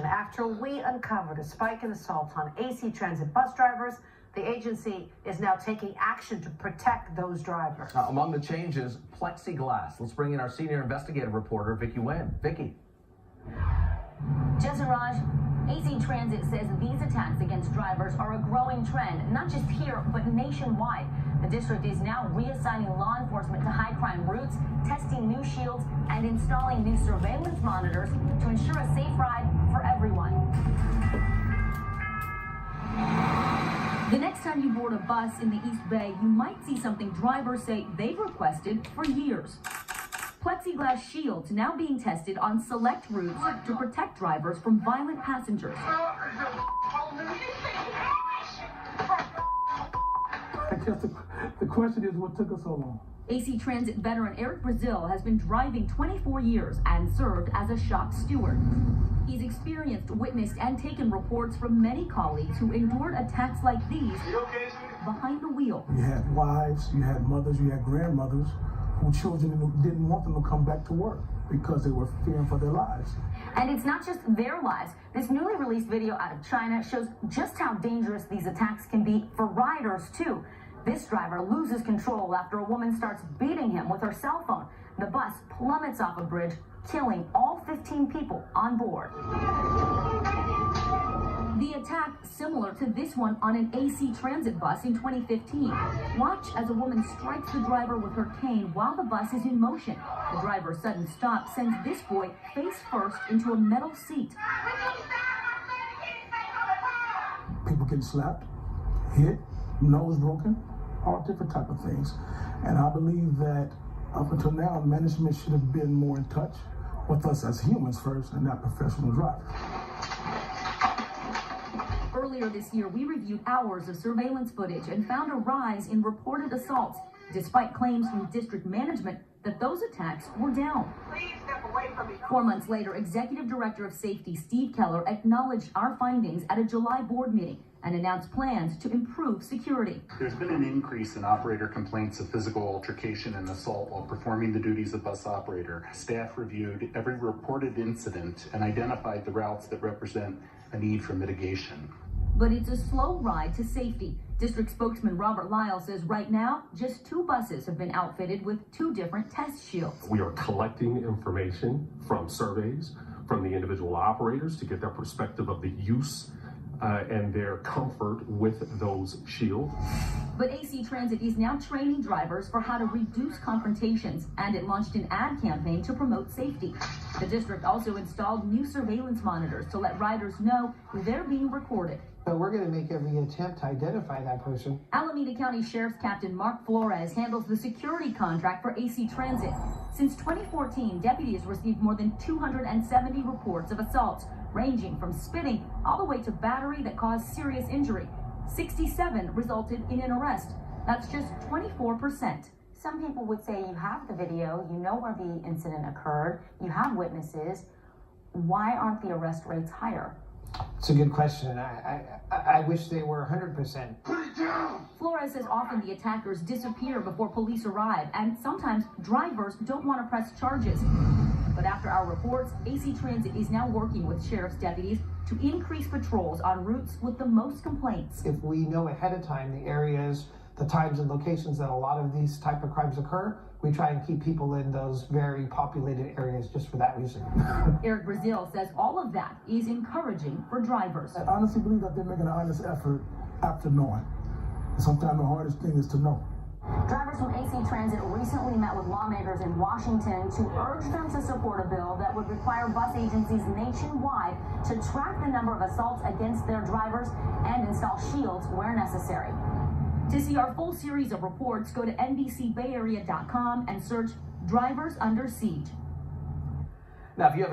After we uncovered a spike in assault on AC Transit bus drivers, the agency is now taking action to protect those drivers. Now, among the changes, plexiglass. Let's bring in our senior investigative reporter, Vicky Nguyen. Vicky. Jess and Raj, AC Transit says these attacks against drivers are a growing trend, not just here, but nationwide. The district is now reassigning law enforcement to high-crime routes, testing new shields, and installing new surveillance monitors to ensure a safe ride for everyone. The next time you board a bus in the East Bay, you might see something drivers say they've requested for years. Plexiglass shields now being tested on select routes to protect drivers from violent passengers. I guess the question is, what took us so long? AC Transit veteran Eric Brazil has been driving 24 years and served as a shop steward. He's experienced, witnessed, and taken reports from many colleagues who endured attacks like these behind the wheel. You had wives, you had mothers, you had grandmothers who children didn't want them to come back to work because they were fearing for their lives. And it's not just their lives. This newly released video out of China shows just how dangerous these attacks can be for riders, too. This driver loses control after a woman starts beating him with her cell phone. The bus plummets off a bridge, killing all 15 people on board. The attack similar to this one on an AC Transit bus in 2015. Watch as a woman strikes the driver with her cane while the bus is in motion. The driver's sudden stop sends this boy face first into a metal seat. People getting slapped, hit, nose broken, all different type of things. And I believe that up until now, management should have been more in touch with us as humans first and not professional drivers. Earlier this year, we reviewed hours of surveillance footage and found a rise in reported assaults, despite claims from district management that those attacks were down. 4 months later, Executive Director of Safety Steve Keller acknowledged our findings at a July board meeting and announced plans to improve security. There's been an increase in operator complaints of physical altercation and assault while performing the duties of bus operator. Staff reviewed every reported incident and identified the routes that represent a need for mitigation. But it's a slow ride to safety. District spokesman Robert Lyle says right now, just 2 buses have been outfitted with 2 different test shields. We are collecting information from surveys from the individual operators to get their perspective of the use and their comfort with those shields. But AC Transit is now training drivers for how to reduce confrontations, and it launched an ad campaign to promote safety. The district also installed new surveillance monitors to let riders know they're being recorded. So we're going to make every attempt to identify that person. Alameda County Sheriff's Captain Mark Flores handles the security contract for AC Transit. Since 2014, deputies received more than 270 reports of assaults, ranging from spitting all the way to battery that caused serious injury. 67 resulted in an arrest. That's just 24%. Some people would say you have the video, you know where the incident occurred, you have witnesses. Why aren't the arrest rates higher? It's a good question. I wish they were 100%. Put it down! Flores says often the attackers disappear before police arrive, and sometimes drivers don't want to press charges. But after our reports, AC Transit is now working with sheriff's deputies to increase patrols on routes with the most complaints. If we know ahead of time the areas, the times and locations that a lot of these type of crimes occur, we try and keep people in those very populated areas just for that reason. Eric Brazil says all of that is encouraging for drivers. I honestly believe that they're making an honest effort after knowing. Sometimes the hardest thing is to know. Drivers from AC Transit recently met with lawmakers in Washington to urge them to support a bill that would require bus agencies nationwide to track the number of assaults against their drivers and install shields where necessary. To see our full series of reports, go to NBCBayArea.com and search Drivers Under Siege. Now, if you have